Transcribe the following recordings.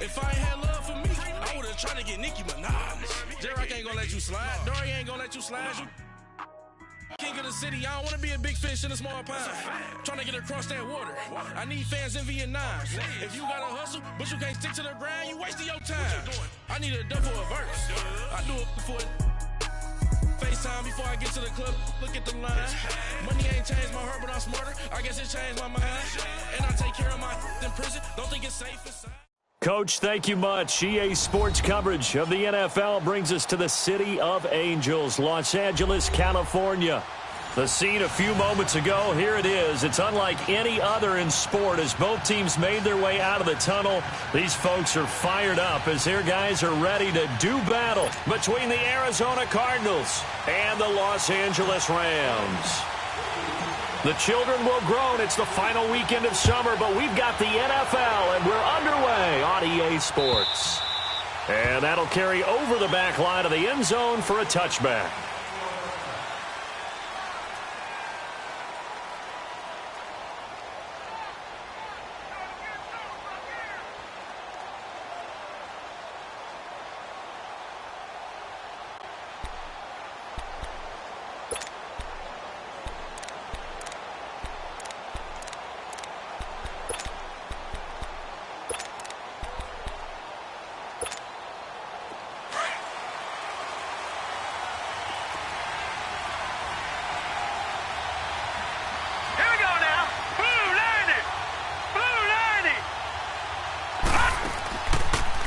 If I ain't had love for me, I would have tried to get Nicki Minaj. J-Rock ain't gonna let you slide. Dory ain't gonna let you slide. You king of the city, I don't wanna be a big fish in a small pond. Trying to get across that water. I need fans in Vietnam. If you gotta hustle, but you can't stick to the grind, you wasting your time. I need a double a verse. I do it for FaceTime before I get to the club. Look at the line. Money ain't changed my heart, but I'm smarter. I guess it changed my mind. And I take care of my in prison. Don't think it's safe inside. Coach, thank you much. EA Sports coverage of the NFL brings us to the City of Angels, Los Angeles, California. The scene a few moments ago, here it is. It's unlike any other in sport as both teams made their way out of the tunnel. These folks are fired up as their guys are ready to do battle between the Arizona Cardinals and the Los Angeles Rams. The children will groan. It's the final weekend of summer, but we've got the NFL, and we're underway on EA Sports. And that'll carry over the back line of the end zone for a touchback.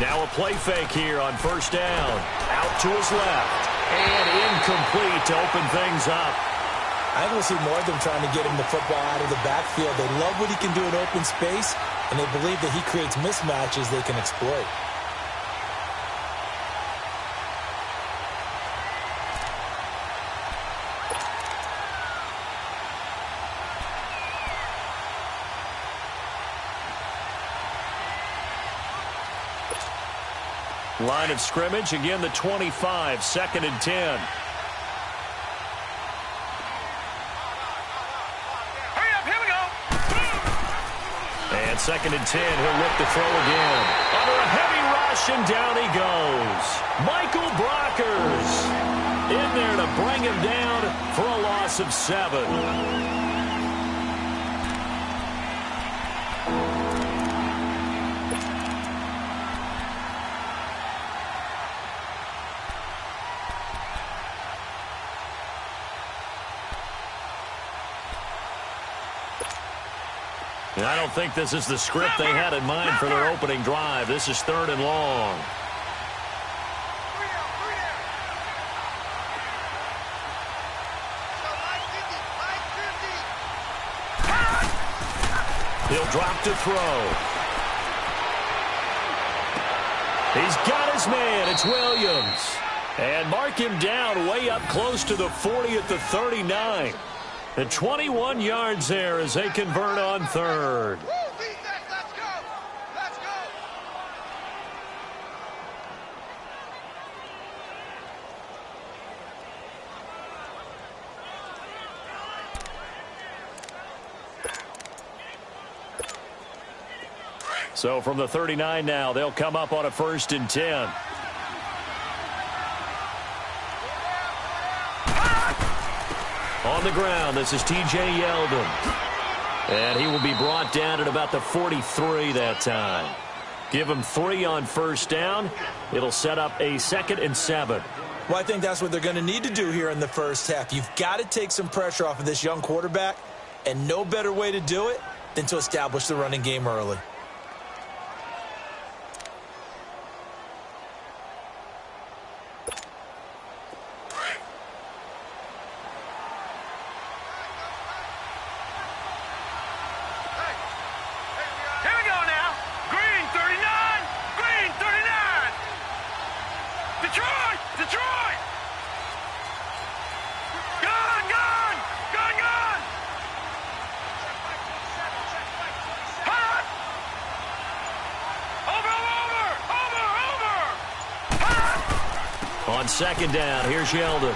Now a play fake here on first down. Out to his left. And incomplete to open things up. I think we'll see more of them trying to get him the football out of the backfield. They love what he can do in open space, and they believe that he creates mismatches they can exploit. Line of scrimmage, again the 25, 2nd and 10. Hurry up, here we go. And 2nd and 10, he'll look to throw again. Under a heavy rush, and down he goes. Michael Brockers in there to bring him down for a loss of 7. And I don't think this is the script they had in mind for their opening drive. This is 3rd and long. He'll drop to throw. He's got his man. It's Williams. And mark him down way up close to the 40 at the 39. The 21 yards there as they convert on 3rd. So from the 39 now, they'll come up on a 1st and 10. On the ground, this is T.J. Yeldon. And he will be brought down at about the 43 that time. Give him 3 on first down. It'll set up a 2nd and 7. Well, I think that's what they're going to need to do here in the first half. You've got to take some pressure off of this young quarterback, and no better way to do it than to establish the running game early. On 2nd down, here's Yeldon.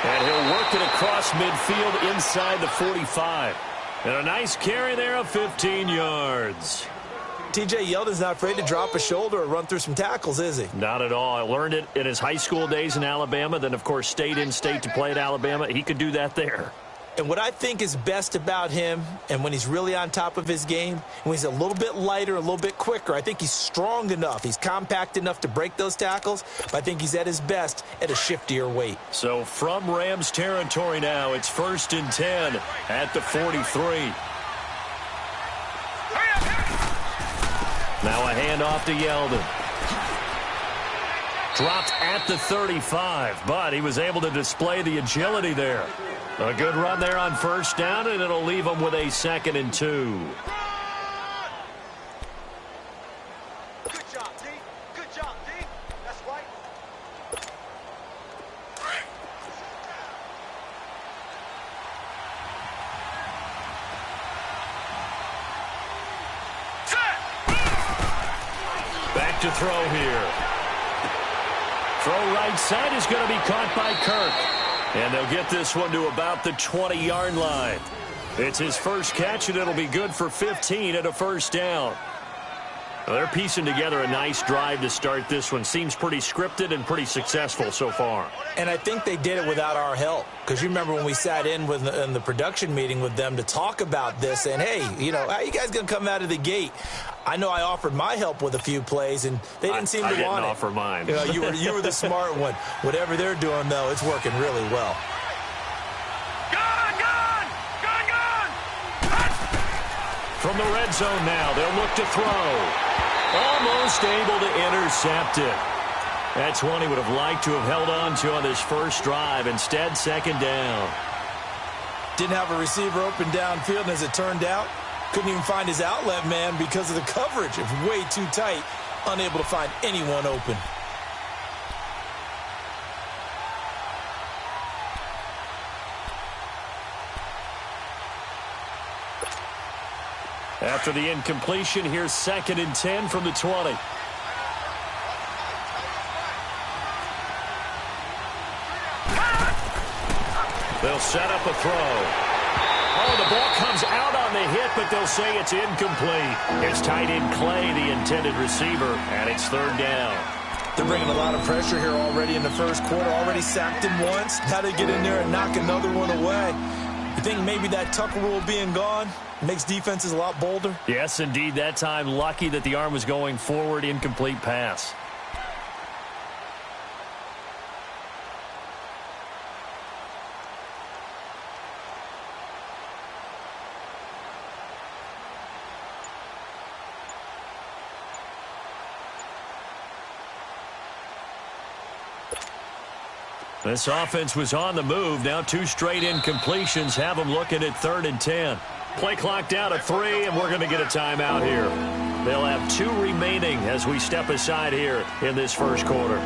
And he'll work it across midfield inside the 45. And a nice carry there of 15 yards. T.J. Yeldon's not afraid to drop a shoulder or run through some tackles, is he? Not at all. I learned it in his high school days in Alabama, then, of course, stayed in state to play at Alabama. He could do that there. And what I think is best about him, and when he's really on top of his game, when he's a little bit lighter, a little bit quicker, I think he's strong enough. He's compact enough to break those tackles, but I think he's at his best at a shiftier weight. So from Rams territory now, it's 1st and 10 at the 43. Now a handoff to Yeldon. Dropped at the 35, but he was able to display the agility there. A good run there on 1st down, and it'll leave him with a 2nd and 2. Good job, D. Good job, D. That's right. Back to throw here. Throw right side is going to be caught by Kirk. And they'll get this one to about the 20-yard line. It's his first catch, and it'll be good for 15 at a 1st down. Well, they're piecing together a nice drive to start this one. Seems pretty scripted and pretty successful so far. And I think they did it without our help. Because you remember when we sat in the production meeting with them to talk about this, and, hey, you know, how you guys going to come out of the gate? I know I offered my help with a few plays, and they didn't seem to want it. I didn't offer mine. You know, you were the smart one. Whatever they're doing, though, it's working really well. From the red zone now, they'll look to throw. Almost able to intercept it. That's one he would have liked to have held on to on this first drive. Instead, 2nd down. Didn't have a receiver open downfield, and as it turned out, couldn't even find his outlet man because of the coverage. It was way too tight, unable to find anyone open. After the incompletion, here's 2nd and 10 from the 20. They'll set up a throw. Oh, the ball comes out on the hit, but they'll say it's incomplete. It's tight end Clay, the intended receiver, and it's 3rd down. They're bringing a lot of pressure here already in the first quarter. Already sacked him once. Now they get in there and knock another one away. You think maybe that Tucker rule being gone makes defenses a lot bolder? Yes, indeed. That time, lucky that the arm was going forward, incomplete pass. This offense was on the move. Now 2 straight incompletions have them looking at 3rd and 10. Play clock down to 3, and we're going to get a timeout here. They'll have 2 remaining as we step aside here in this first quarter.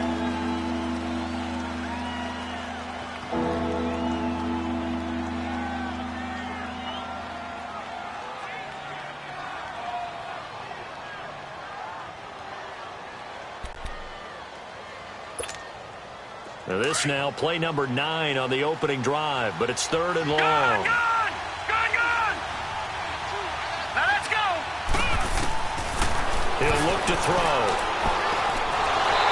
Now this now, play number 9 on the opening drive, but it's 3rd and long. Gone! Now let's go! He'll look to throw.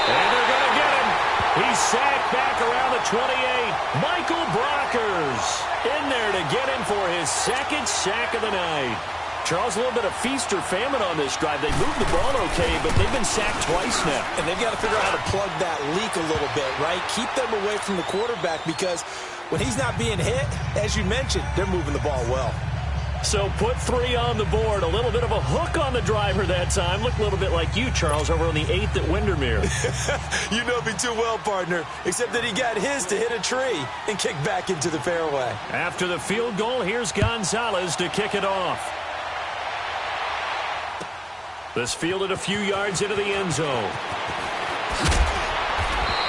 And they're going to get him. He's sacked back around the 28. Michael Brockers in there to get him for his 2nd sack of the night. Charles, a little bit of feast or famine on this drive. They moved the ball okay, but they've been sacked twice now. And they've got to figure out how to plug that leak a little bit, right? Keep them away from the quarterback because when he's not being hit, as you mentioned, they're moving the ball well. So put 3 on the board. A little bit of a hook on the driver that time. Looked a little bit like you, Charles, over on the 8th at Windermere. You know me too well, partner, except that he got his to hit a tree and kick back into the fairway. After the field goal, here's Gonzalez to kick it off. This fielded a few yards into the end zone.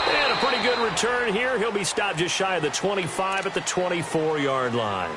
And a pretty good return here. He'll be stopped just shy of the 25 at the 24-yard line.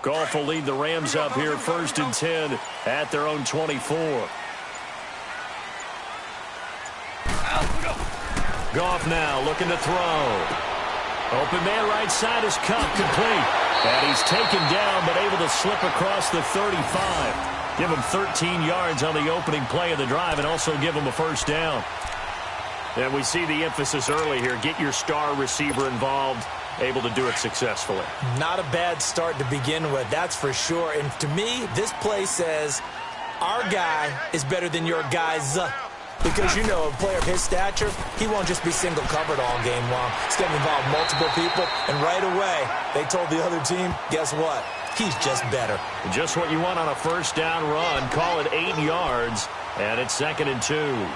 Goff will lead the Rams up here 1st and 10 at their own 24. Goff now looking to throw. Open man right side is Cup, complete. And he's taken down but able to slip across the 35. Give him 13 yards on the opening play of the drive and also give him a first down. And we see the emphasis early here. Get your star receiver involved. Able to do it successfully. Not a bad start to begin with, that's for sure. And to me, this play says our guy is better than your guys. Because, you know, a player of his stature, he won't just be single covered all game long. It's going to involve multiple people. And right away, they told the other team, guess what? He's just better. Just what you want on a first down run. Call it 8 yards. And it's 2nd and 2.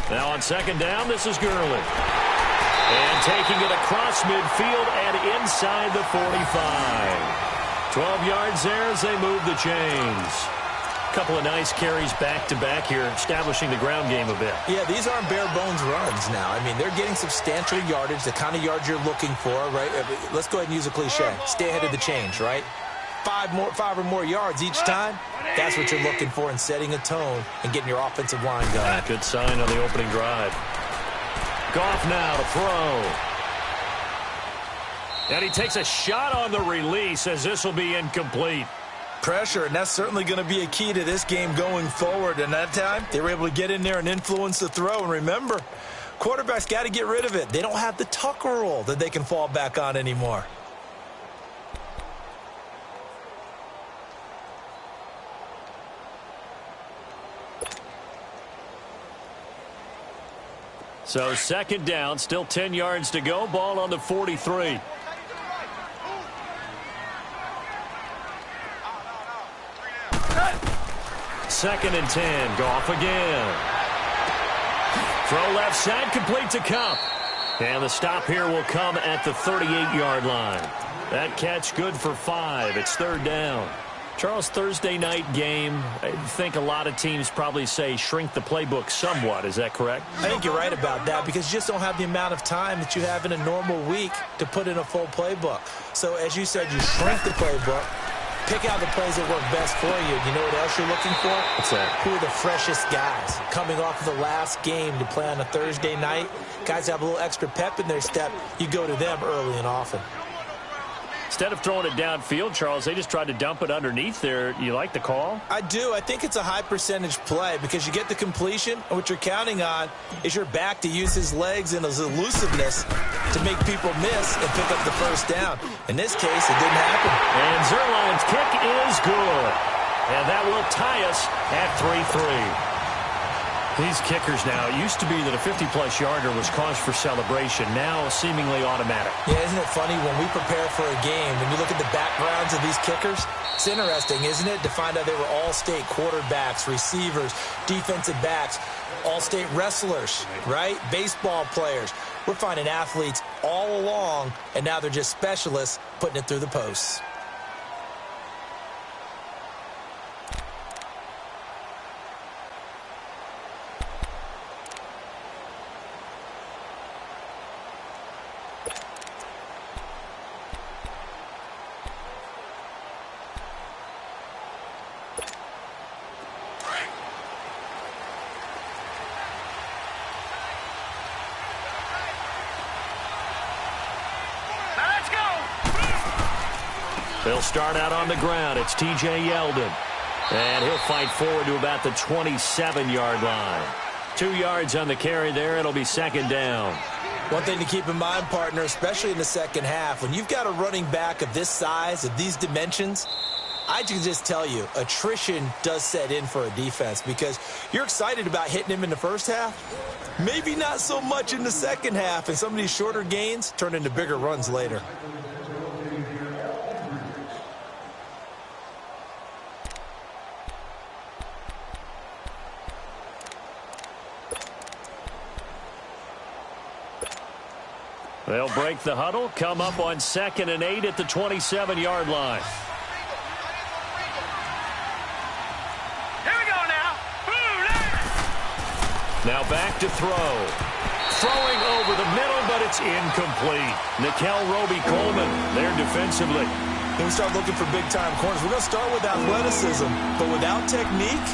Now on 2nd down, this is Gurley. And taking it across midfield and inside the 45. 12 yards there as they move the chains. Couple of nice carries back-to-back here, establishing the ground game a bit. Yeah, these aren't bare-bones runs now. I mean, they're getting substantial yardage, the kind of yards you're looking for, right? Let's go ahead and use a cliche. Stay ahead of the chains, right? 5 or more yards each time. That's what you're looking for in setting a tone and getting your offensive line going. Good sign on the opening drive. Goff now to throw. And he takes a shot on the release as this will be incomplete. Pressure, and that's certainly going to be a key to this game going forward. And that time, they were able to get in there and influence the throw. And remember, quarterbacks got to get rid of it. They don't have the Tucker rule that they can fall back on anymore. So 2nd down, still 10 yards to go. Ball on the 43. Second and 10. Goff again. Throw left side, complete to Cup. And the stop here will come at the 38-yard line. That catch good for 5. It's 3rd down. Charles, Thursday night game, I think a lot of teams probably say shrink the playbook somewhat. Is that correct? I think you're right about that because you just don't have the amount of time that you have in a normal week to put in a full playbook. So, as you said, you shrink the playbook, pick out the plays that work best for you. You know what else you're looking for? What's that? Who are the freshest guys? Coming off of the last game to play on a Thursday night, guys have a little extra pep in their step. You go to them early and often. Instead of throwing it downfield, Charles, they just tried to dump it underneath there. You like the call? I do. I think it's a high-percentage play because you get the completion, and what you're counting on is your back to use his legs and his elusiveness to make people miss and pick up the first down. In this case, it didn't happen. And Zerline's kick is good. And that will tie us at 3-3. These kickers now, it used to be that a 50-plus yarder was cause for celebration. Now seemingly automatic. Yeah, isn't it funny when we prepare for a game, when you look at the backgrounds of these kickers, it's interesting, isn't it, to find out they were all-state quarterbacks, receivers, defensive backs, all-state wrestlers, right? Baseball players. We're finding athletes all along, and now they're just specialists putting it through the posts. They'll start out on the ground. It's T.J. Yeldon. And he'll fight forward to about the 27-yard line. 2 yards on the carry there. It'll be 2nd down. One thing to keep in mind, partner, especially in the second half, when you've got a running back of this size, of these dimensions, I can just tell you, attrition does set in for a defense because you're excited about hitting him in the first half. Maybe not so much in the second half, and some of these shorter gains turn into bigger runs later. They'll break the huddle, come up on 2nd and 8 at the 27-yard line. Here we go now. Now back to throw. Throwing over the middle, but it's incomplete. Nickel Roby-Coleman there defensively. When we start looking for big-time corners, we're going to start with athleticism, but without technique,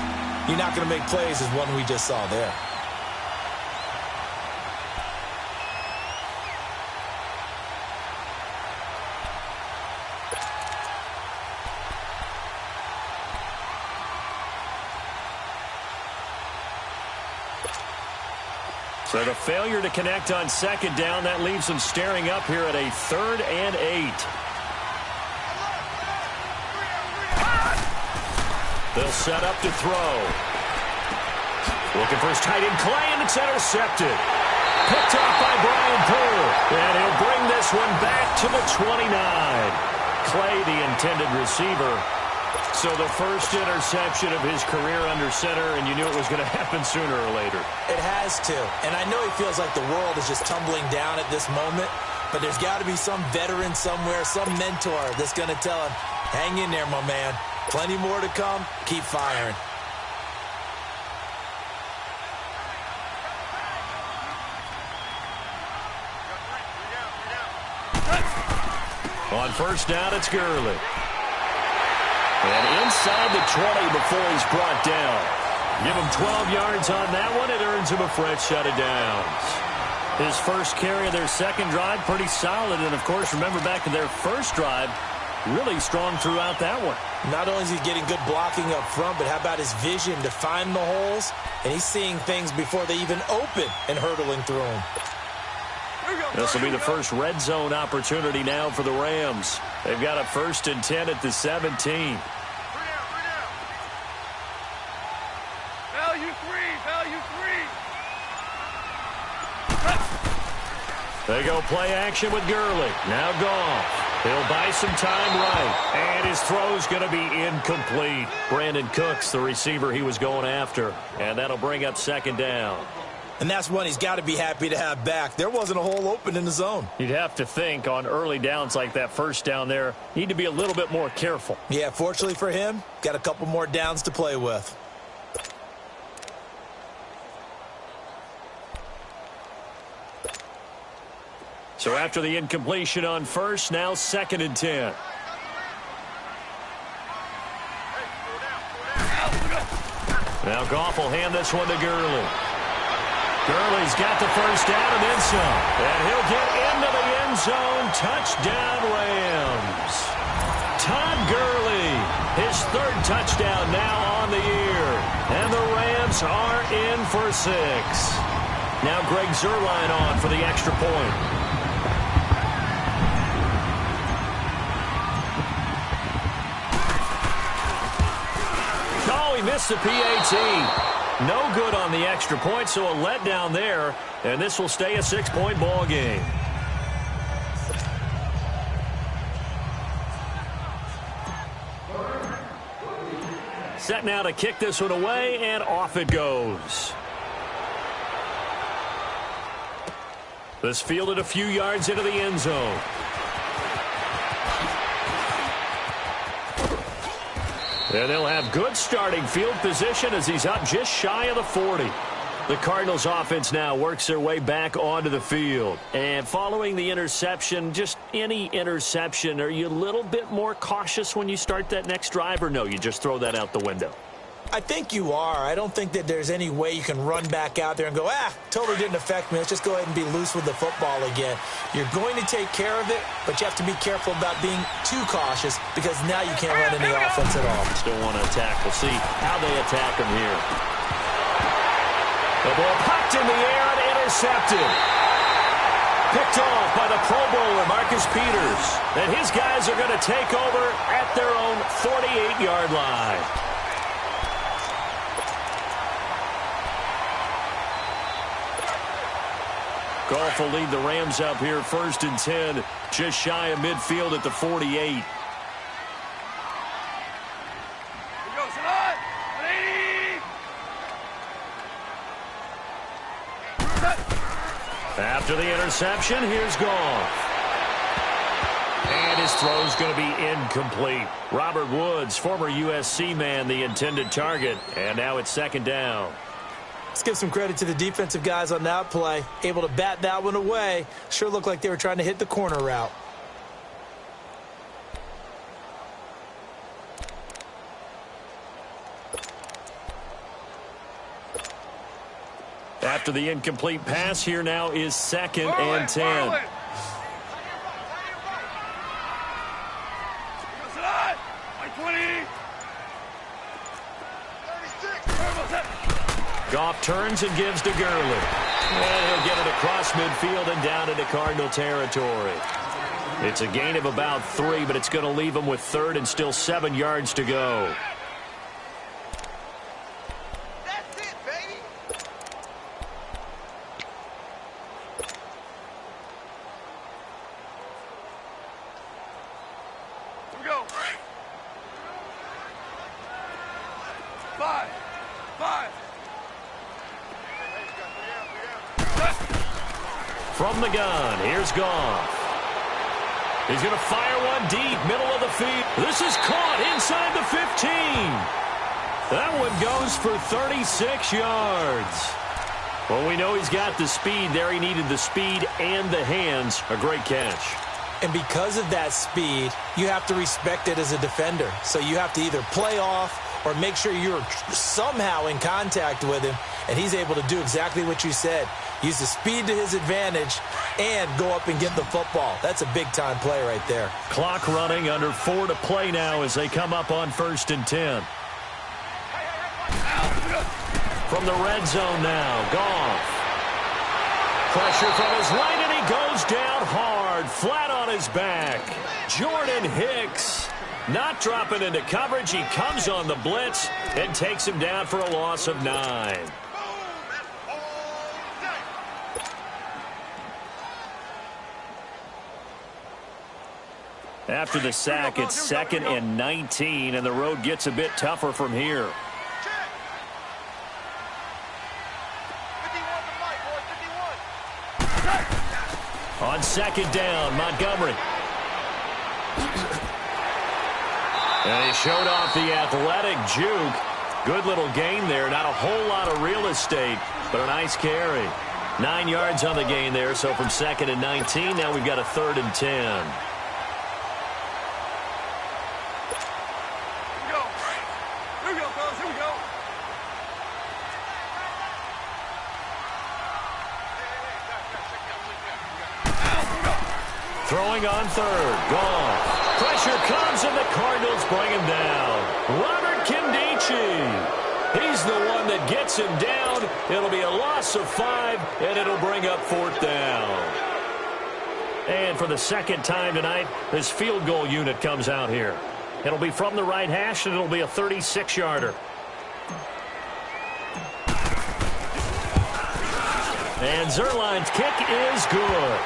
you're not going to make plays as one we just saw there. So the failure to connect on 2nd down, that leaves them staring up here at a 3rd and 8. They'll set up to throw. Looking for his tight end, Clay, and it's intercepted. Picked off by Brian Poole. And he'll bring this one back to the 29. Clay, the intended receiver. So the first interception of his career under center, and you knew it was going to happen sooner or later. It has to. And I know he feels like the world is just tumbling down at this moment, but there's got to be some veteran somewhere, some mentor that's going to tell him, hang in there, my man. Plenty more to come. Keep firing. On 1st down, it's Gurley. And inside the 20 before he's brought down. Give him 12 yards on that one. It earns him a fresh set of downs. His first carry of their 2nd drive, pretty solid. And, of course, remember back to their first drive, really strong throughout that one. Not only is he getting good blocking up front, but how about his vision to find the holes? And he's seeing things before they even open and hurdling through them. This will be the first red zone opportunity now for the Rams. They've got a 1st and 10 at the 17. Value three. They go play action with Gurley. Now Goff. He'll buy some time right. And his throw's going to be incomplete. Brandon Cooks, the receiver he was going after. And that'll bring up 2nd down. And that's one he's got to be happy to have back. There wasn't a hole open in the zone. You'd have to think on early downs like that 1st down there, need to be a little bit more careful. Yeah, fortunately for him, got a couple more downs to play with. So after the incompletion on 1st, now 2nd and 10. Now Goff will hand this one to Gurley. Gurley's got the 1st down and then some. And he'll get into the end zone. Touchdown, Rams. Todd Gurley, his 3rd touchdown now on the year. And the Rams are in for 6. Now Greg Zuerlein on for the extra point. Oh, he missed the PAT. No good on the extra point, so a letdown there. And this will stay a 6-point ball game. Set now to kick this one away, and off it goes. This fielded a few yards into the end zone. And they'll have good starting field position as he's up just shy of the 40. The Cardinals offense now works their way back onto the field. And following the interception, just any interception, are you a little bit more cautious when you start that next drive, or no, you just throw that out the window? I think you are. I don't think that there's any way you can run back out there and go, totally didn't affect me. Let's just go ahead and be loose with the football again. You're going to take care of it, but you have to be careful about being too cautious because now you can't run any offense at all. Still want to attack. We'll see how they attack him here. The ball popped in the air and intercepted. Picked off by the Pro Bowler, Marcus Peters. And his guys are going to take over at their own 48-yard line. Goff will lead the Rams up here 1st and 10, just shy of midfield at the 48. After the interception, here's Goff. And his throw's going to be incomplete. Robert Woods, former USC man, the intended target. And now it's second down. Let's give some credit to the defensive guys on that play. Able to bat that one away. Sure looked like they were trying to hit the corner route. After the incomplete pass, here now is second and 10. Goff turns and gives to Gurley. And he'll get it across midfield and down into Cardinal territory. It's a gain of about 3, but it's going to leave him with third and still 7 yards to go. That's it, baby. Here we go. 5. From the gun, here's Goff. He's going to fire one deep, middle of the field. This is caught inside the 15. That one goes for 36 yards. Well, we know he's got the speed there. He needed the speed and the hands. A great catch. And because of that speed, you have to respect it as a defender. So you have to either play off or make sure you're somehow in contact with him, and he's able to do exactly what you said. Use the speed to his advantage and go up and get the football. That's a big-time play right there. Clock running, under 4 to play now as they come up on 1st and 10. From the red zone now, Goff. Pressure from his right, and he goes down hard, flat on his back. Jordan Hicks not dropping into coverage. He comes on the blitz and takes him down for a loss of 9. After the sack, it's 2nd and 19, and the road gets a bit tougher from here. 51. On 2nd down, Montgomery. And he showed off the athletic juke. Good little gain there. Not a whole lot of real estate, but a nice carry. 9 yards on the gain there, so from 2nd and 19, now we've got a 3rd and 10. Throwing on 3rd. Goff. Pressure comes, and the Cardinals bring him down. Robert Kindici. He's the one that gets him down. It'll be a loss of 5, and it'll bring up 4th down. And for the 2nd time tonight, this field goal unit comes out here. It'll be from the right hash, and it'll be a 36-yarder. And Zerline's kick is good.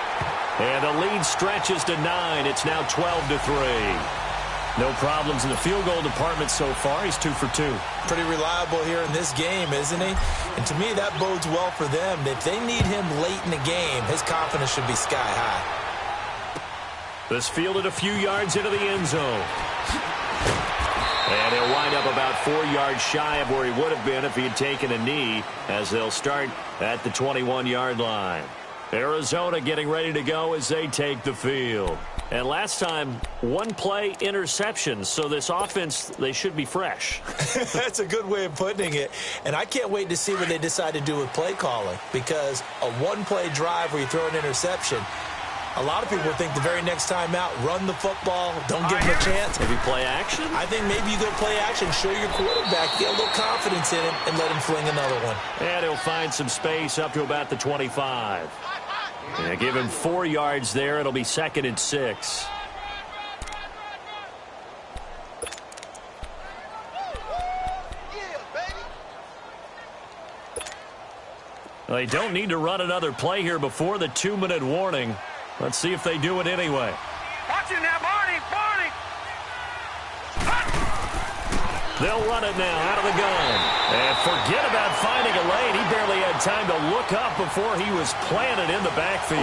And the lead stretches to 9. It's now 12-3. No problems in the field goal department so far. He's 2 for 2. Pretty reliable here in this game, isn't he? And to me, that bodes well for them. If they need him late in the game, his confidence should be sky high. This fielded a few yards into the end zone. And he'll wind up about 4 yards shy of where he would have been if he had taken a knee, as they'll start at the 21-yard line. Arizona getting ready to go as they take the field. And last time, 1-play interception, so this offense, they should be fresh. That's a good way of putting it. And I can't wait to see what they decide to do with play calling, because a 1-play drive where you throw an interception, a lot of people think the very next time out, run the football, don't give him a chance. Maybe play action? I think maybe you go play action, show your quarterback, get a little confidence in him, and let him fling another one. And he'll find some space up to about the 25. And give him 4 yards there. It'll be 2nd and 6. Well, they don't need to run another play here before the 2-minute warning. Let's see if they do it anyway. Watch it now, Barney! They'll run it now out of the gun. And forget about finding a lane. He barely had time to look up before he was planted in the backfield.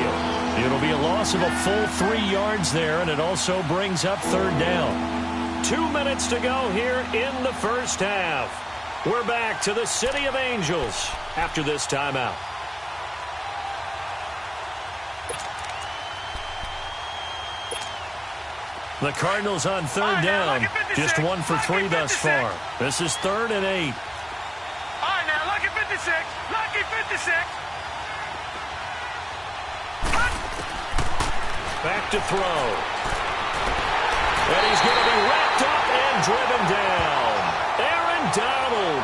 It'll be a loss of a full 3 yards there, and it also brings up third down. 2 minutes to go here in the first half. We're back to the City of Angels after this timeout. The Cardinals on third down. Just 1 for 3 thus far. This is 3rd and 8. All right, now, lucky 56. Lucky 56. Back to throw. And he's going to be wrapped up and driven down. Aaron Donald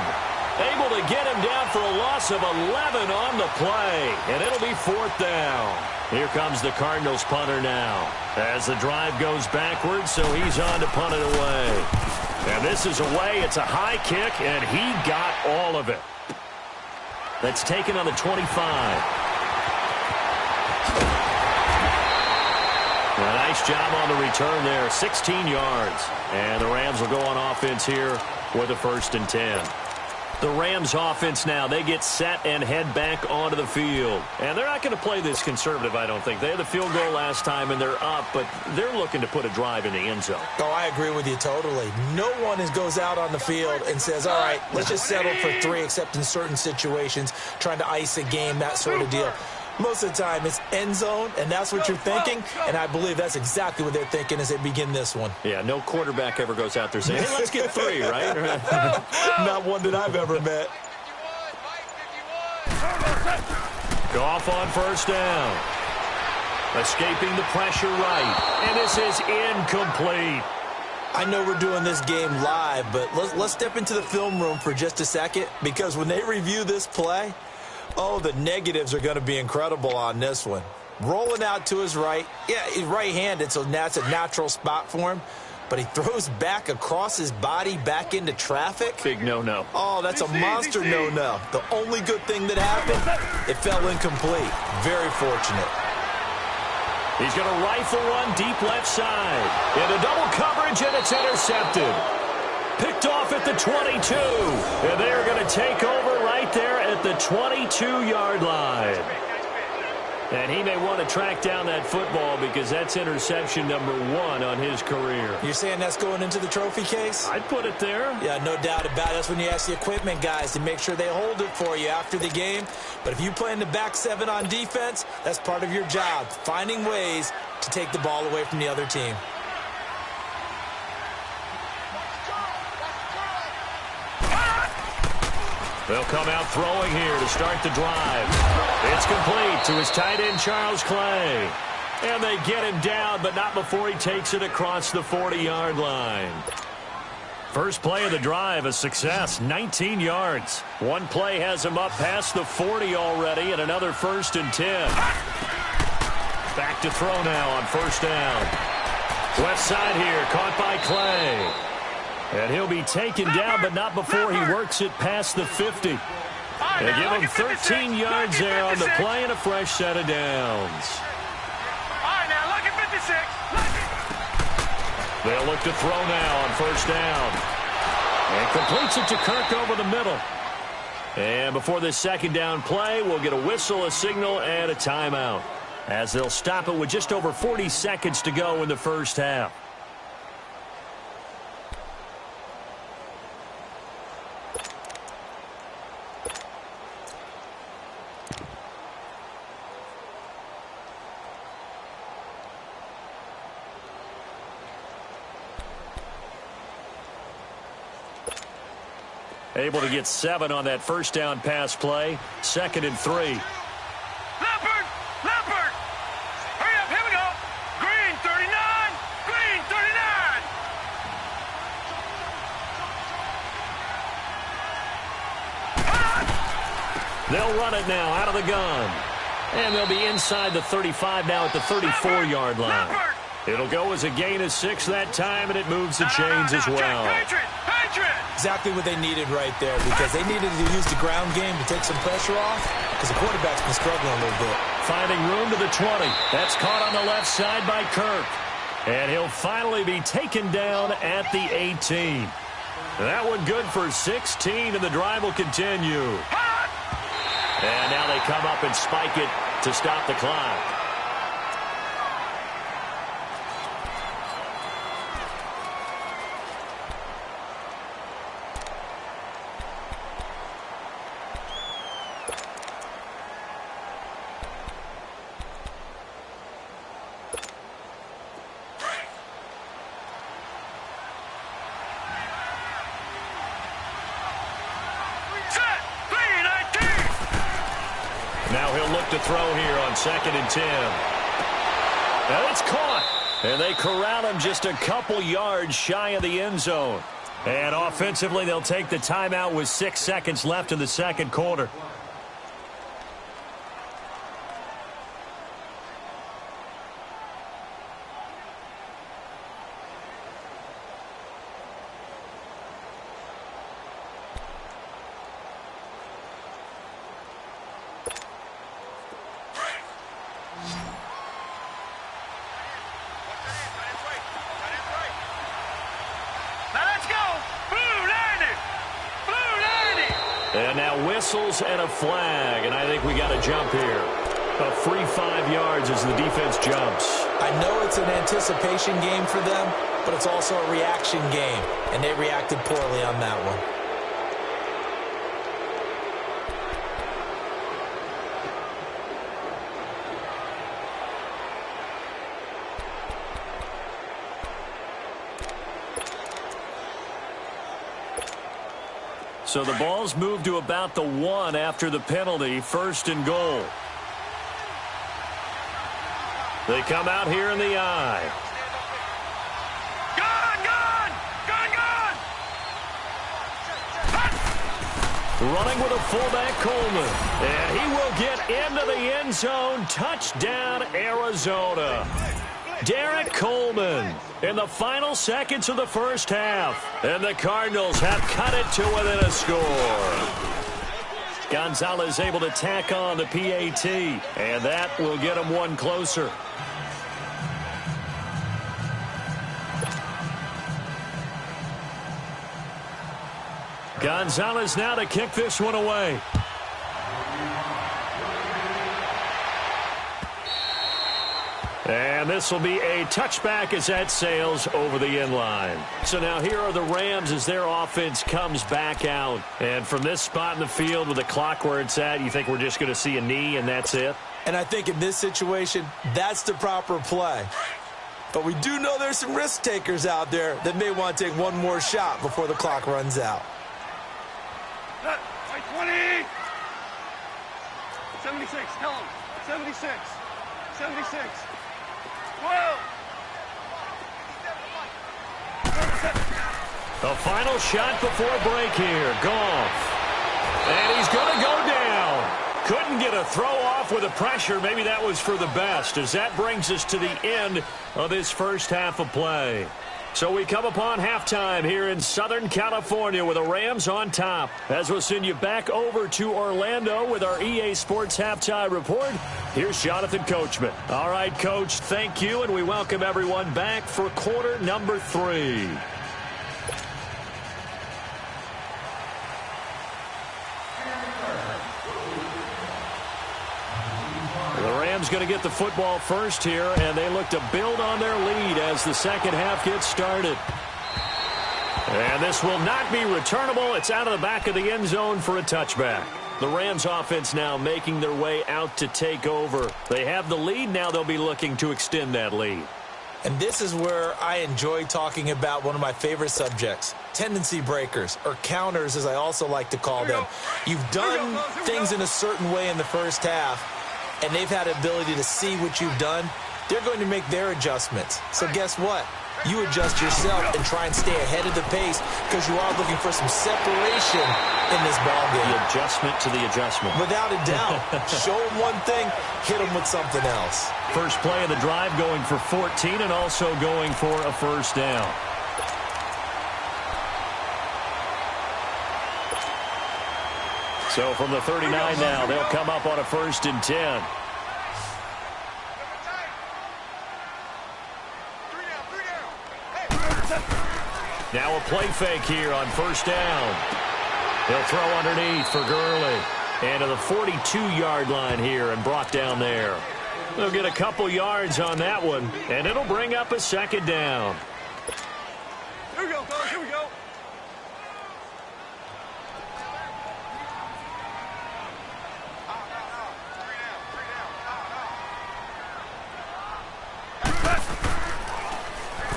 able to get him down for a loss of 11 on the play. And it'll be 4th down. Here comes the Cardinals punter now. As the drive goes backwards, so he's on to punt it away. And this is away. It's a high kick, and he got all of it. That's taken on the 25. A nice job on the return there. 16 yards. And the Rams will go on offense here with a 1st and 10. The Rams offense now, they get set and head back onto the field. And they're not going to play this conservative, I don't think. They had the field goal last time, and they're up, but they're looking to put a drive in the end zone. Oh, I agree with you totally. No one goes out on the field and says, all right, let's just settle for 3, except in certain situations, trying to ice a game, that sort of deal. Most of the time, it's end zone, and that's what you're thinking, and I believe that's exactly what they're thinking as they begin this one. Yeah, no quarterback ever goes out there saying, hey, let's get 3, right? Not one that I've ever met. Goff on 1st down. Escaping the pressure right, and this is incomplete. I know we're doing this game live, but let's step into the film room for just a second, because when they review this play, oh, the negatives are going to be incredible on this one. Rolling out to his right. Yeah, he's right-handed, so that's a natural spot for him. But he throws back across his body back into traffic. Big no-no. Oh, that's a monster no-no. The only good thing that happened, it fell incomplete. Very fortunate. He's going to rifle one deep left side. Into double coverage, and it's intercepted. Picked off at the 22. And they are going to take over right there at the 22-yard line. And he may want to track down that football because that's interception number 1 on his career. You're saying that's going into the trophy case? I'd put it there. Yeah, no doubt about it. That's when you ask the equipment guys to make sure they hold it for you after the game. But if you play in the back 7 on defense, that's part of your job, finding ways to take the ball away from the other team. They'll come out throwing here to start the drive. It's complete to his tight end, Charles Clay. And they get him down, but not before he takes it across the 40-yard line. First play of the drive, a success, 19 yards. One play has him up past the 40 already, and another 1st and 10. Back to throw now on 1st down. Left side here, caught by Clay. And he'll be taken down, but not before he works it past the 50. They give him 13 yards there on the play and a fresh set of downs. All right, now, look at 56. They'll look to throw now on 1st down. And completes it to Kirk over the middle. And before this 2nd down play, we'll get a whistle, a signal, and a timeout, as they'll stop it with just over 40 seconds to go in the first half. Able to get 7 on that 1st down pass play. 2nd and 3. Leopard! Leopard! Hurry up, here we go! Green 39! Green 39! They'll run it now out of the gun. And they'll be inside the 35 now at the 34-yard line. Leopard! It'll go as a gain of 6 that time, and it moves the chains as well. Exactly what they needed right there, because they needed to use the ground game to take some pressure off, because the quarterback's been struggling a little bit. Finding room to the 20. That's caught on the left side by Kirk. And he'll finally be taken down at the 18. That one good for 16, and the drive will continue. And now they come up and spike it to stop the clock. Now he'll look to throw here on 2nd and 10. And it's caught. And they corral him just a couple yards shy of the end zone. And offensively, they'll take the timeout with 6 seconds left in the second quarter. And now whistles and a flag, and I think we got a jump here. A free 5 yards as the defense jumps. I know it's an anticipation game for them, but it's also a reaction game, and they reacted poorly on that one. So the ball's moved to about the 1 after the penalty, 1st and goal. They come out here in the I. Running with a fullback, Coleman. And he will get into the end zone. Touchdown, Arizona. Derek Coleman in the final seconds of the first half. And the Cardinals have cut it to within a score. Gonzalez able to tack on the PAT. And that will get him one closer. Gonzalez now to kick this one away. And this will be a touchback as that sails over the end line. So now here are the Rams as their offense comes back out. And from this spot in the field with the clock where it's at, you think we're just going to see a knee and that's it? And I think in this situation, that's the proper play. But we do know there's some risk takers out there that may want to take one more shot before the clock runs out. 20! 76, tell him. 76. 76. Whoa! The final shot before break here. Goff. And he's going to go down. Couldn't get a throw off with the pressure. Maybe that was for the best, as that brings us to the end of this first half of play. So we come upon halftime here in Southern California with the Rams on top. As we'll send you back over to Orlando with our EA Sports Halftime Report, here's Jonathan Coachman. All right, Coach, thank you, and we welcome everyone back for quarter number 3. The Rams going to get the football first here, and they look to build on their lead as the second half gets started. And this will not be returnable. It's out of the back of the end zone for a touchback. The Rams offense now making their way out to take over. They have the lead. Now they'll be looking to extend that lead. And this is where I enjoy talking about one of my favorite subjects, tendency breakers, or counters as I also like to call them. You've done things in a certain way in the first half, and they've had the ability to see what you've done. They're going to make their adjustments. So guess what? You adjust yourself and try and stay ahead of the pace because you are looking for some separation in this ballgame. The adjustment to the adjustment. Without a doubt. Show them one thing, hit them with something else. First play of the drive going for 14 and also going for a first down. So from the 39 now, they'll come up on a 1st and 10. Now a play fake here on first down. He'll throw underneath for Gurley. And to the 42-yard line here and brought down there. They'll get a couple yards on that one, and it'll bring up a second down. Here we go, fellas. Here we go.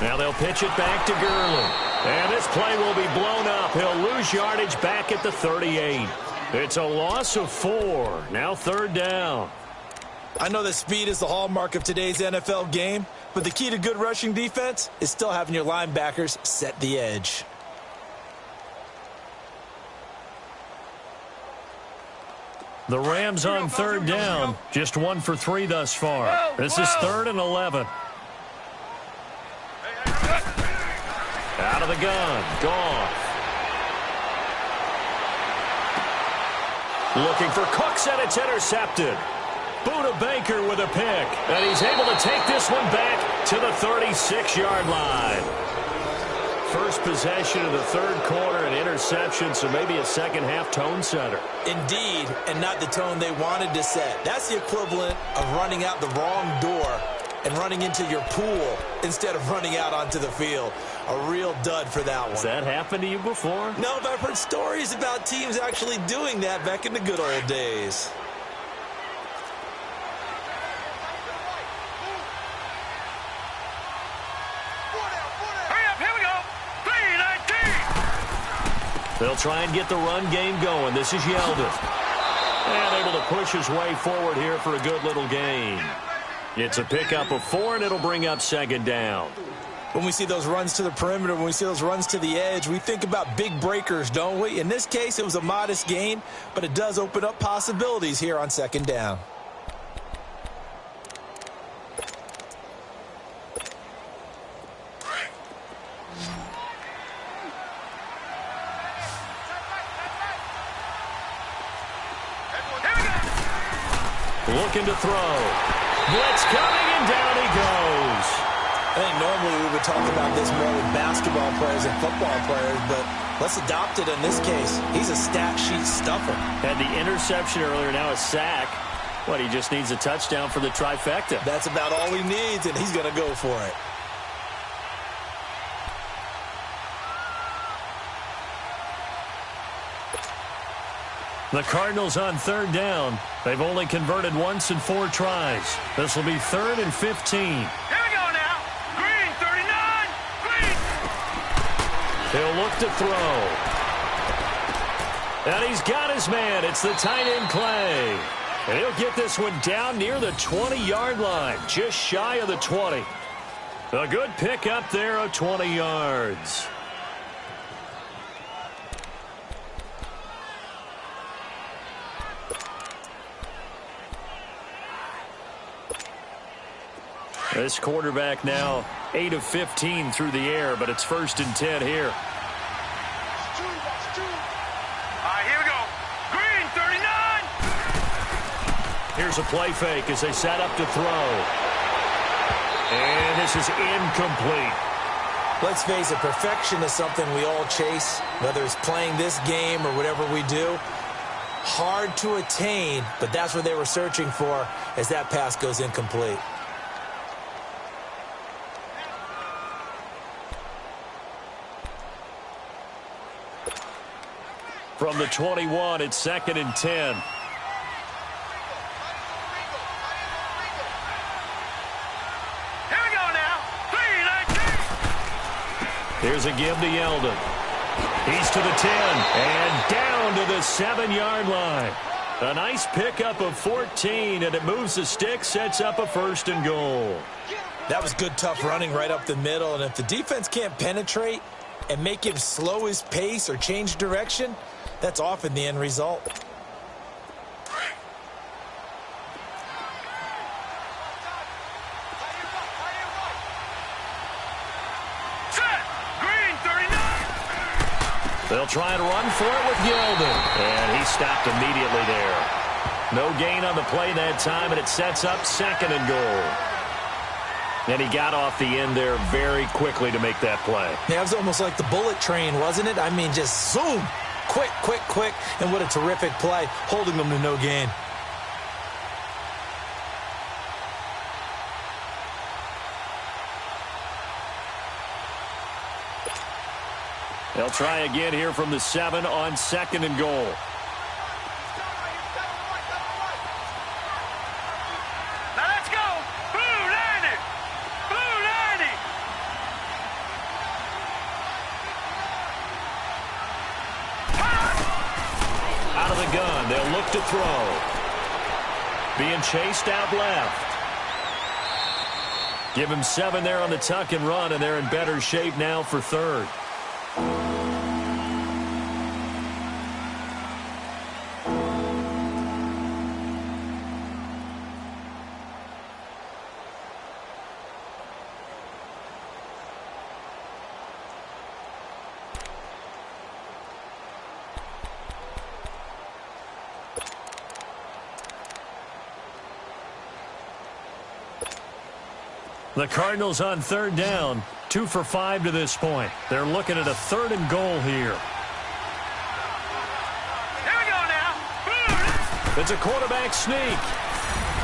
Now they'll pitch it back to Gurley. And this play will be blown up. He'll lose yardage back at the 38. It's a loss of 4. Now third down. I know that speed is the hallmark of today's NFL game, but the key to good rushing defense is still having your linebackers set the edge. The Rams on third down. Just 1 for 3 thus far. This is 3rd and 11. Out of the gun. Goff. Looking for Cooks, and it's intercepted. Buda Baker with a pick. And he's able to take this one back to the 36-yard line. First possession of the third quarter, an interception, so maybe a second-half tone setter. Indeed, and not the tone they wanted to set. That's the equivalent of running out the wrong door and running into your pool instead of running out onto the field. A real dud for that one. Has that happened to you before? No, but I've heard stories about teams actually doing that back in the good old days. They'll try and get the run game going. This is Yeldon. And able to push his way forward here for a good little gain. It's a pickup of 4, and it'll bring up second down. When we see those runs to the perimeter, when we see those runs to the edge, we think about big breakers, don't we? In this case, it was a modest gain, but it does open up possibilities here on second down. Looking to throw. Blitz coming, and down he goes. I think normally we would talk about this more with basketball players and football players, but let's adopt it in this case. He's a stat sheet stuffer. Had the interception earlier, now a sack. What, he just needs a touchdown for the trifecta. That's about all he needs, and he's going to go for it. The Cardinals on third down. They've only converted once in 4 tries. This will be 3rd and 15. Here we go now. Green, 39. Green. He'll look to throw. And he's got his man. It's the tight end Clay. And he'll get this one down near the 20-yard line, just shy of the 20. A good pick up there of 20 yards. This quarterback now 8 of 15 through the air, but it's 1st and 10 here. All right, here we go. Green, 39. Here's a play fake as they set up to throw. And this is incomplete. Let's face it, perfection is something we all chase, whether it's playing this game or whatever we do. Hard to attain, but that's what they were searching for as that pass goes incomplete. From the 21, it's 2nd and 10. Here we go now. 3-19. Here's a give to Yeldon. He's to the 10 and down to the 7-yard line. A nice pickup of 14, and it moves the stick, sets up a 1st and goal. That was good, tough running right up the middle, and if the defense can't penetrate and make him slow his pace or change direction, that's often the end result. Set. Green, 39. They'll try and run for it with Yeldon. And he stopped immediately there. No gain on the play that time, and it sets up 2nd and goal. And he got off the end there very quickly to make that play. Yeah, it was almost like the bullet train, wasn't it? I mean, just zoom. Quick, quick, quick, and what a terrific play, holding them to no gain. They'll try again here from the 7 on 2nd and goal. Now let's go. Blue 90. Blue 90. Out of the gun, they'll look to throw. Being chased out left. Give him 7 there on the tuck and run, and they're in better shape now for 3rd. The Cardinals on 3rd down, 2 for 5 to this point. They're looking at a 3rd and goal here. Here we go now. It's a quarterback sneak.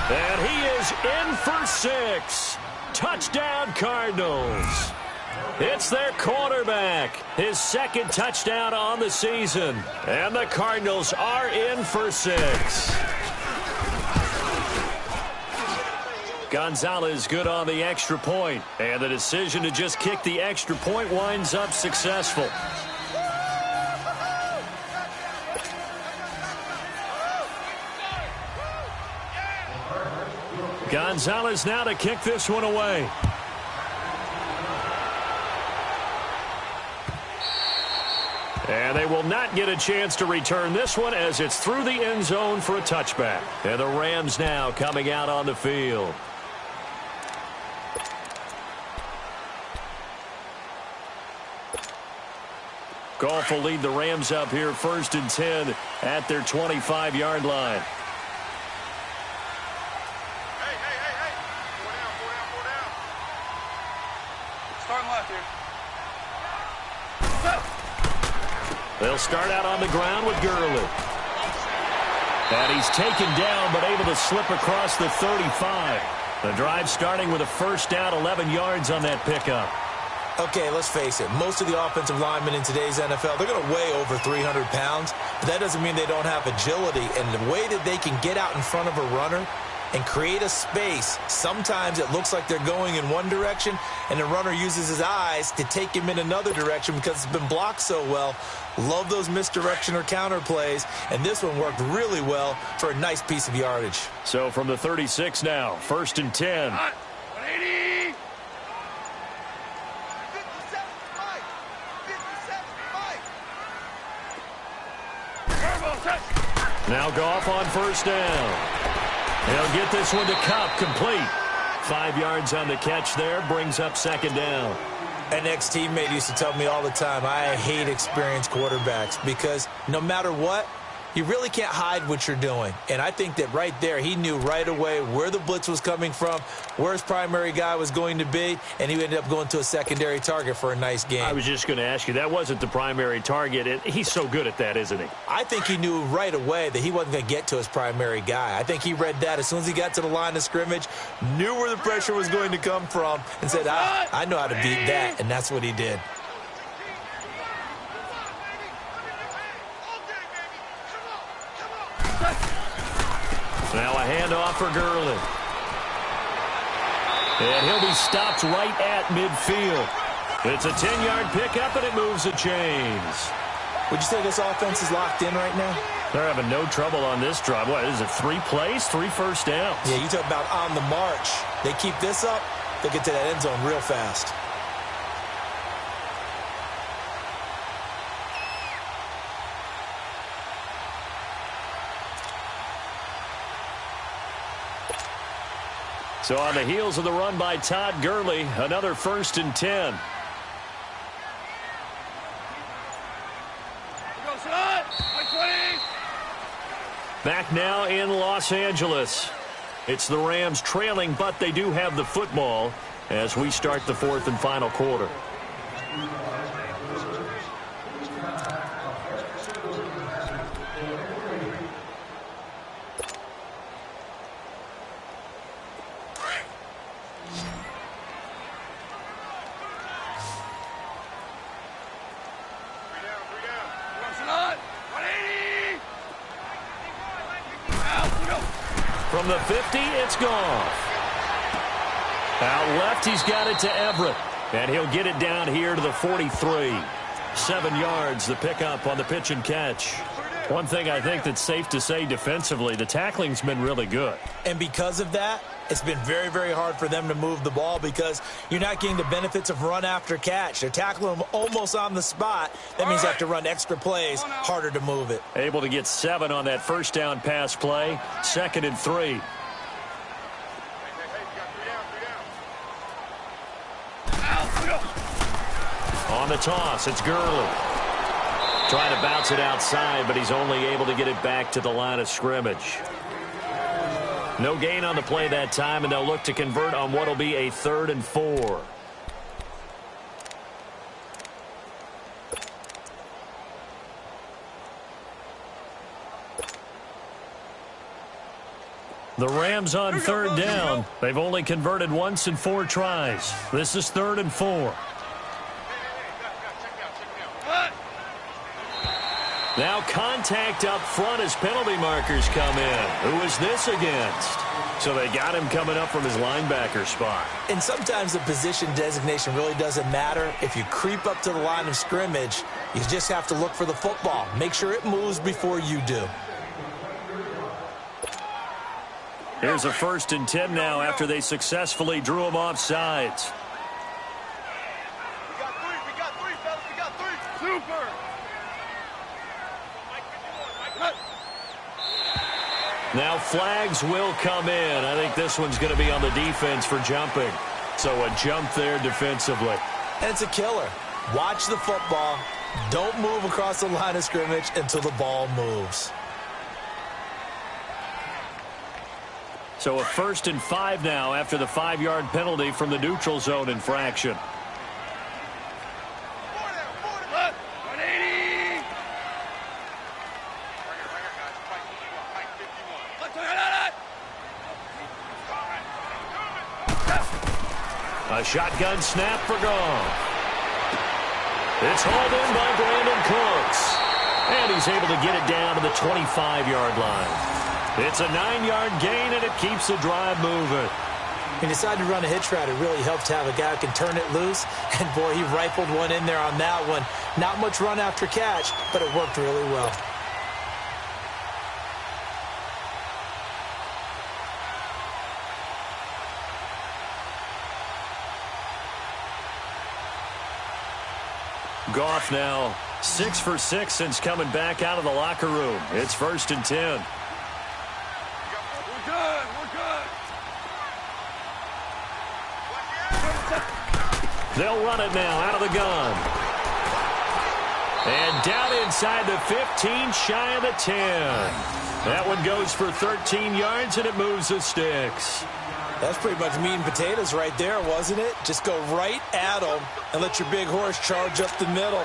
And he is in for 6. Touchdown, Cardinals. It's their quarterback. His 2nd touchdown on the season. And the Cardinals are in for 6. Gonzalez good on the extra point, and the decision to just kick the extra point winds up successful. Gonzalez now to kick this one away. And they will not get a chance to return this one as it's through the end zone for a touchback. And the Rams now coming out on the field. Goff will lead the Rams up here 1st and 10 at their 25-yard line. Hey. 4 down. Starting left here. They'll start out on the ground with Gurley. And he's taken down but able to slip across the 35. The drive starting with a 1st down, 11 yards on that pickup. Okay, let's face it. Most of the offensive linemen in today's NFL, they're going to weigh over 300 pounds, but that doesn't mean they don't have agility. And the way that they can get out in front of a runner and create a space, sometimes it looks like they're going in one direction, and the runner uses his eyes to take him in another direction because it's been blocked so well. Love those misdirection or counter plays, and this one worked really well for a nice piece of yardage. So from the 36 now, 1st and 10. 180. 57. Now Goff on 1st down. He'll get this one to Kupp, complete. 5 yards on the catch there, brings up 2nd down. An ex-teammate used to tell me all the time, I hate experienced quarterbacks because no matter what, you really can't hide what you're doing. And I think that right there, he knew right away where the blitz was coming from, where his primary guy was going to be, and he ended up going to a secondary target for a nice game. I was just going to ask you, that wasn't the primary target. He's so good at that, isn't he? I think he knew right away that he wasn't going to get to his primary guy. I think he read that as soon as he got to the line of scrimmage, knew where the pressure was going to come from, and said, I know how to beat that, and that's what he did. Now a handoff for Gurley. And he'll be stopped right at midfield. It's a 10-yard pickup, and it moves the chains. Would you say this offense is locked in right now? They're having no trouble on this drive. What is it, 3 plays, 3 first downs? Yeah, you talk about on the march. They keep this up, they'll get to that end zone real fast. So on the heels of the run by Todd Gurley, another 1st and 10. Back now in Los Angeles. It's the Rams trailing, but they do have the football as we start the 4th and final quarter. From the 50, it's gone. Out left, he's got it to Everett. And he'll get it down here to the 43. 7 yards, the pickup on the pitch and catch. One thing I think that's safe to say defensively, the tackling's been really good. And because of that, it's been very, very hard for them to move the ball because you're not getting the benefits of run after catch. They're tackling them almost on the spot. That means you have to run extra plays, harder to move it. Able to get 7 on that first down pass play. 2nd and 3. On the toss, it's Gurley. Trying to bounce it outside, but he's only able to get it back to the line of scrimmage. No gain on the play that time, and they'll look to convert on what will be a 3rd and 4. The Rams on 3rd down. They've only converted once in 4 tries. This is 3rd and 4. Now contact up front as penalty markers come in. Who is this against? So they got him coming up from his linebacker spot. And sometimes the position designation really doesn't matter. If you creep up to the line of scrimmage, you just have to look for the football. Make sure it moves before you do. Here's a 1st and 10 now after they successfully drew him off sides. We got 3, fellas. We got 3. Super. Now flags will come in. I think this one's going to be on the defense for jumping. So a jump there defensively. And it's a killer. Watch the football. Don't move across the line of scrimmage until the ball moves. So a 1st and 5 now after the 5-yard penalty from the neutral zone infraction. A shotgun snap for Goff. It's hauled in by Brandon Cooks. And he's able to get it down to the 25-yard line. It's a 9-yard gain, and it keeps the drive moving. He decided to run a hitch route. It really helps to have a guy who can turn it loose. And, boy, he rifled one in there on that one. Not much run after catch, but it worked really well. Goff now 6 for 6 since coming back out of the locker room. It's 1st and 10. We're good. They'll run it now out of the gun. And down inside the 15, shy of the 10. That one goes for 13 yards, and it moves the sticks. That's pretty much meat and potatoes right there, wasn't it? Just go right at them and let your big horse charge up the middle.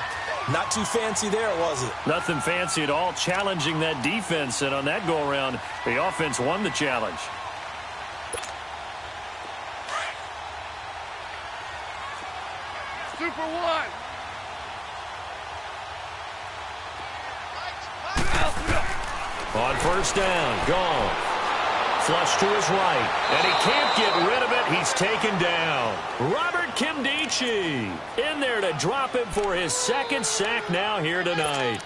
Not too fancy there, was it? Nothing fancy at all, challenging that defense. And on that go-around, the offense won the challenge. Super 1. On 1st down, Goff. Flush to his right, and he can't get rid of it. He's taken down. Robert Kimdichie in there to drop him for his 2nd sack now here tonight.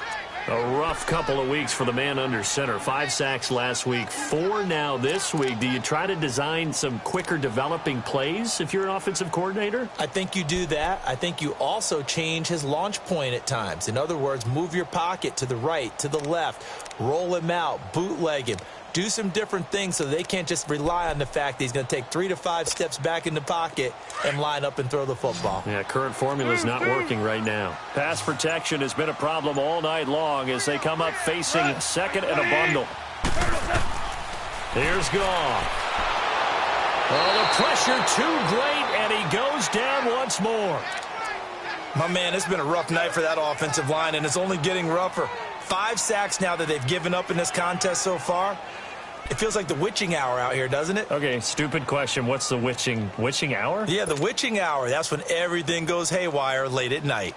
A rough couple of weeks for the man under center. 5 sacks last week, 4 now this week. Do you try to design some quicker developing plays if you're an offensive coordinator? I think you do that. I think you also change his launch point at times. In other words, move your pocket to the right, to the left, roll him out, bootleg him. Do some different things so they can't just rely on the fact that he's going to take 3 to 5 steps back in the pocket and line up and throw the football. Yeah, current formula is not working right now. Pass protection has been a problem all night long as they come up facing 2nd and a bundle. Here's Goff. Oh, the pressure too great, and he goes down once more. My man, it's been a rough night for that offensive line, and it's only getting rougher. 5 sacks now that they've given up in this contest so far. It feels like the witching hour out here, doesn't it? Okay, stupid question. What's the witching hour? Yeah, the witching hour. That's when everything goes haywire late at night.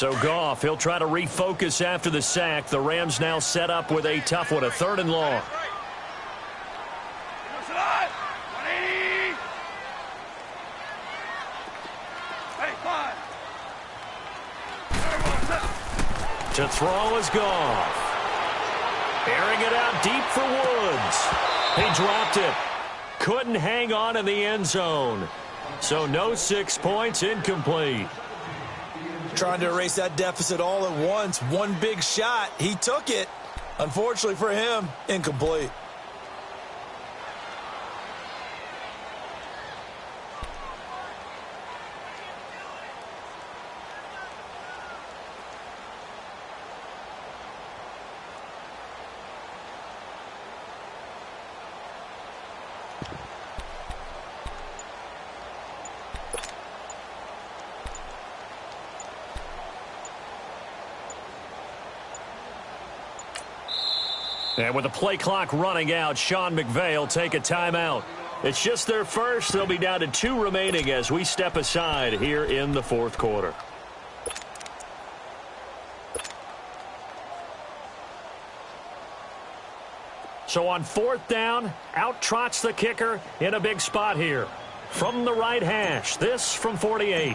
So Goff, he'll try to refocus after the sack. The Rams now set up with a tough one, a 3rd and long. To throw is Goff. Airing it out deep for Woods. He dropped it. Couldn't hang on in the end zone. So no 6 points, incomplete. Trying to erase that deficit all at once. One big shot. He took it. Unfortunately for him, incomplete. And with the play clock running out, Sean McVay will take a timeout. It's just their first. They'll be down to 2 remaining as we step aside here in the 4th quarter. So on 4th down, out trots the kicker in a big spot here. From the right hash, this from 48.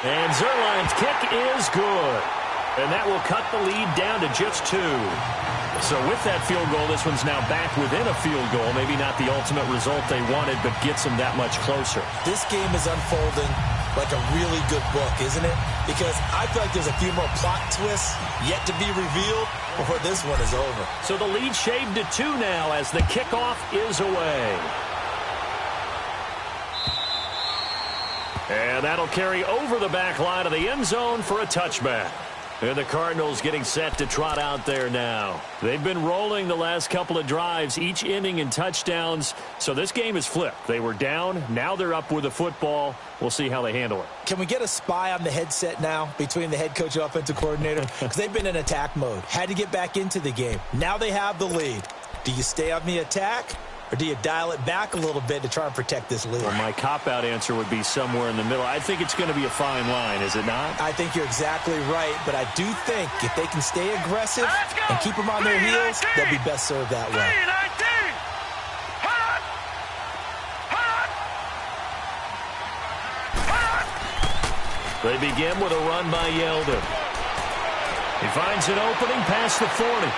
And Zerline's kick is good. And that will cut the lead down to just 2. So with that field goal, this one's now back within a field goal. Maybe not the ultimate result they wanted, but gets them that much closer. This game is unfolding like a really good book, isn't it? Because I feel like there's a few more plot twists yet to be revealed before this one is over. So the lead shaved to 2 now as the kickoff is away. And that'll carry over the back line of the end zone for a touchback. And the Cardinals getting set to trot out there now. They've been rolling the last couple of drives, each inning in touchdowns. So this game is flipped. They were down. Now they're up with the football. We'll see how they handle it. Can we get a spy on the headset now between the head coach and offensive coordinator? Because they've been in attack mode. Had to get back into the game. Now they have the lead. Do you stay on the attack? Or do you dial it back a little bit to try and protect this lead? Well, my cop-out answer would be somewhere in the middle. I think it's going to be a fine line, is it not? I think you're exactly right, but I do think if they can stay aggressive and keep them on their heels, they'll be best served that way. They begin with a run by Yeldon. He finds an opening past the 40.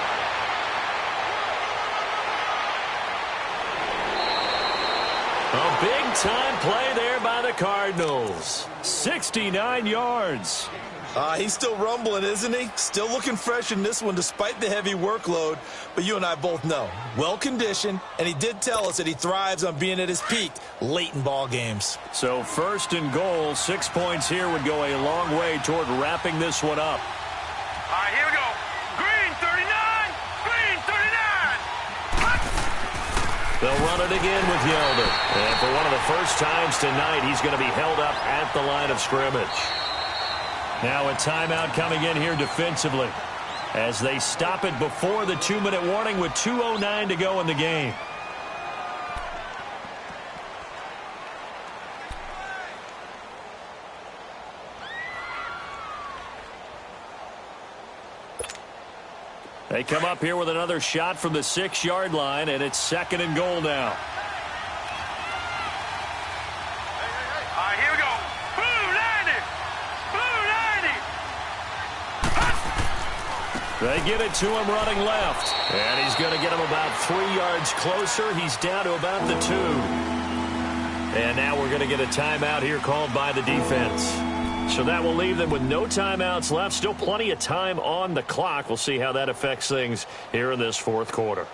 A big-time play there by the Cardinals. 69 yards. He's still rumbling, isn't he? Still looking fresh in this one despite the heavy workload. But you and I both know, well-conditioned, and he did tell us that he thrives on being at his peak late in ball games. So 1st and goal, 6 points here would go a long way toward wrapping this one up. All right, here we go. Green 39. Green 39. They'll run it again with Yeldon. And for one of the first times tonight, he's going to be held up at the line of scrimmage. Now a timeout coming in here defensively as they stop it before the 2-minute warning with 2:09 to go in the game. They come up here with another shot from the 6-yard line, and it's 2nd and goal now. All right, here we go. Blue 90. Blue 90. They get it to him running left. And he's going to get him about 3 yards closer. He's down to about the 2. And now we're going to get a timeout here called by the defense. So that will leave them with no timeouts left. Still plenty of time on the clock. We'll see how that affects things here in this 4th quarter.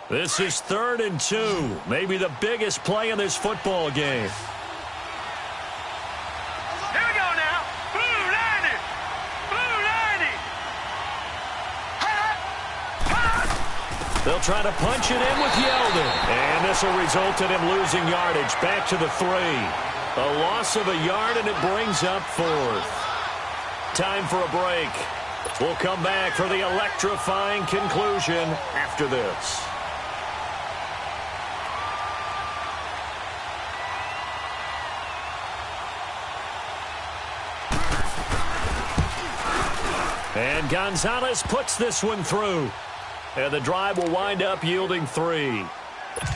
This is 3rd and 2. Maybe the biggest play in this football game. Here we go now. Blue 90. Blue 90. They'll try to punch it in with Yeldon. And this will result in him losing yardage back to the 3. A loss of a yard, and it brings up 4th. Time for a break. We'll come back for the electrifying conclusion after this. And Gonzalez puts this one through. And the drive will wind up yielding 3.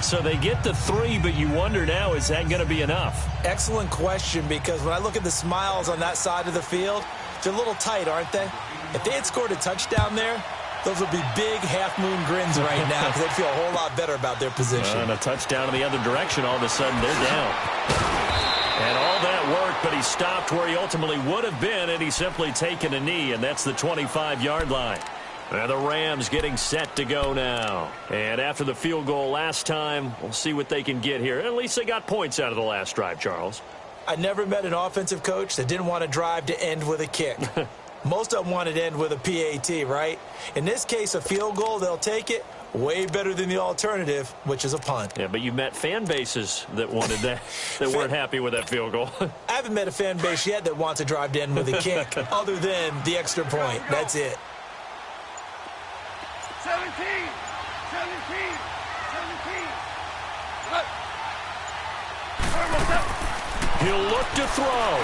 So they get the 3, but you wonder now, is that going to be enough? Excellent question, because when I look at the smiles on that side of the field, they're a little tight, aren't they? If they had scored a touchdown there, those would be big half-moon grins right now because they'd feel a whole lot better about their position. And a touchdown in the other direction, all of a sudden they're down. And all that worked, but he stopped where he ultimately would have been, and he's simply taken a knee, and that's the 25-yard line. And the Rams getting set to go now. And after the field goal last time, we'll see what they can get here. At least they got points out of the last drive, Charles. I never met an offensive coach that didn't want to drive to end with a kick. Most of them wanted to end with a PAT, right? In this case, a field goal, they'll take it. Way better than the alternative, which is a punt. Yeah, but you met fan bases that wanted that, that weren't happy with that field goal. I haven't met a fan base yet that wants to drive to end with a kick, other than the extra point. That's it. 17. He'll look to throw.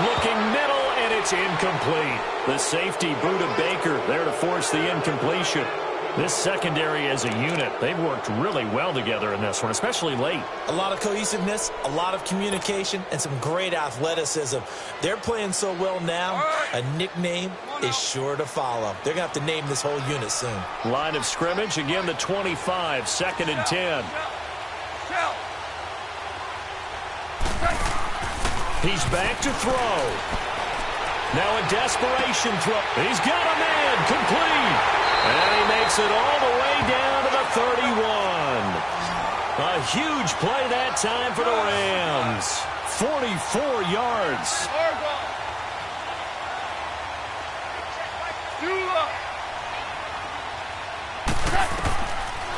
Looking middle, and it's incomplete. The safety, Buda Baker, there to force the incompletion. This secondary as a unit, they've worked really well together in this one, especially late. A lot of cohesiveness, a lot of communication, and some great athleticism. They're playing so well now, a nickname is sure to follow. They're going to have to name this whole unit soon. Line of scrimmage, again the 25, 2nd and 10. He's back to throw. Now a desperation throw. He's got a man, complete. And he makes it all the way down to the 31. A huge play that time for the Rams. 44 yards.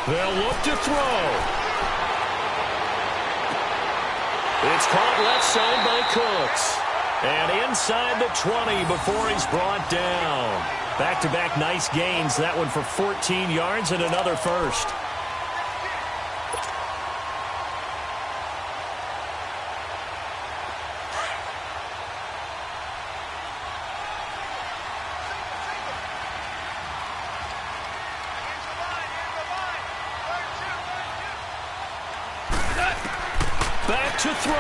They'll look to throw. It's caught left side by Cooks. And inside the 20 before he's brought down. Back-to-back nice gains. That one for 14 yards and another first. Back to throw.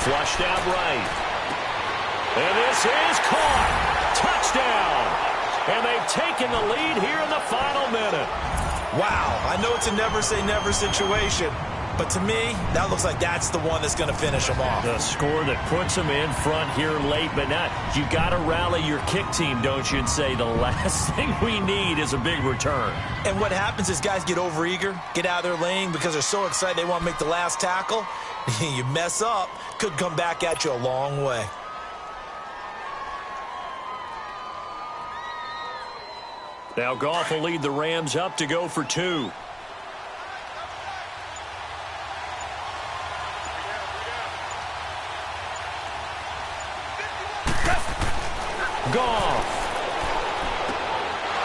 Flushed out right. And this is caught. Touchdown. And they've taken the lead here in the final minute. Wow, I know it's a never-say-never situation, but to me, that looks like that's the one that's going to finish them off. The score that puts them in front here late, but not. You got to rally your kick team, don't you, and say the last thing we need is a big return. And what happens is guys get overeager, get out of their lane because they're so excited they want to make the last tackle. You mess up, could come back at you a long way. Now Goff will lead the Rams up to go for 2. Goff.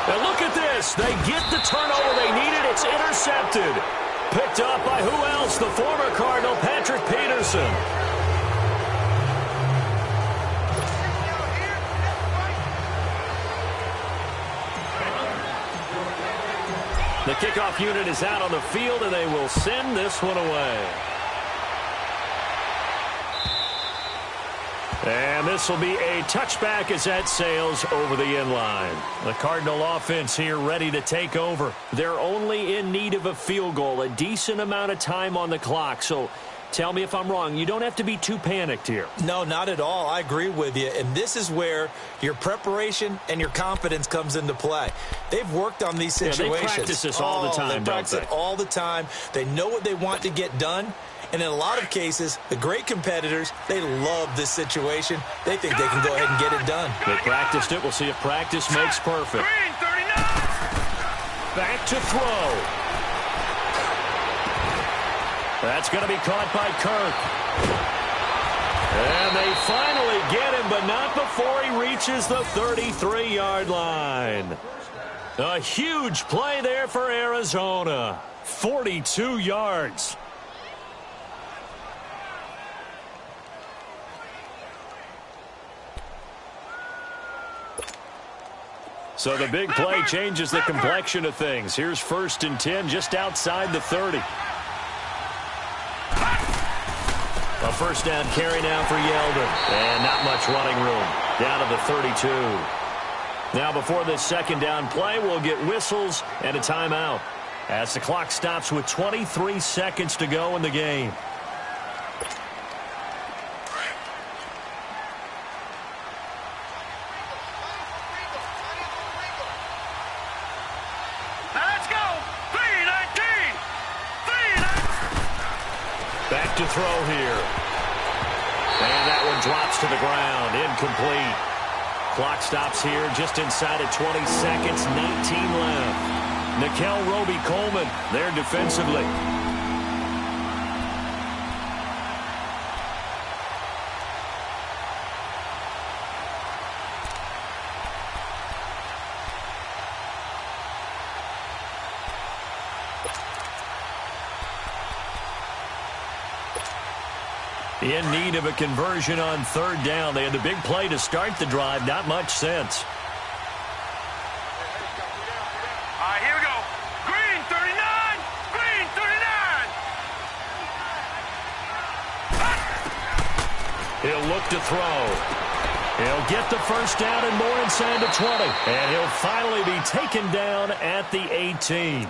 And look at this. They get the turnover they needed. It's intercepted. Picked up by who else? The former Cardinal, Patrick Peterson. The kickoff unit is out on the field, and they will send this one away. And this will be a touchback as that sails over the end line. The Cardinal offense here ready to take over. They're only in need of a field goal, a decent amount of time on the clock. So tell me if I'm wrong. You don't have to be too panicked here. No, not at all. I agree with you. And this is where your preparation and your confidence comes into play. They've worked on these situations. Yeah, they practice this all the time, They practice it all the time. They know what they want to get done. And in a lot of cases, the great competitors, they love this situation. They think they can go ahead and get it done. They practiced it. We'll see if practice makes perfect. Back to throw. That's going to be caught by Kirk. And they finally get him, but not before he reaches the 33-yard line. A huge play there for Arizona. 42 yards. So the big play changes the complexion of things. Here's 1st and 10 just outside the 30. A first down carry now for Yeldon. And not much running room. Down to the 32. Now before this second down play, we'll get whistles and a timeout as the clock stops with 23 seconds to go in the game. Let's go. 3-19. Back to throw here. And that one drops to the ground. Incomplete. Clock stops here just inside of 20 seconds. 19 left. Nikel Roby-Coleman there defensively. In need of a conversion on 3rd down. They had the big play to start the drive. Not much sense. All right, here we go. Green 39. Green 39. He'll look to throw. He'll get the first down and more inside the 20. And he'll finally be taken down at the 18.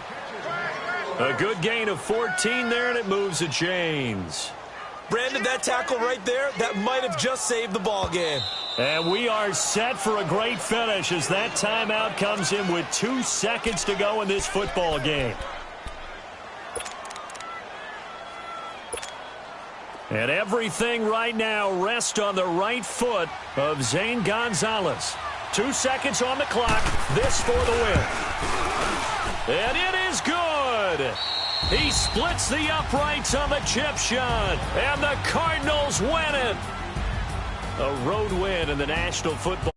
A good gain of 14 there, and it moves the chains. Brandon, that tackle right there, that might have just saved the ball game. And we are set for a great finish as that timeout comes in with 2 seconds to go in this football game. And everything right now rests on the right foot of Zane Gonzalez. 2 seconds on the clock. This for the win. And it is good. He splits the uprights on the chip shot. And the Cardinals win it. A road win in the National Football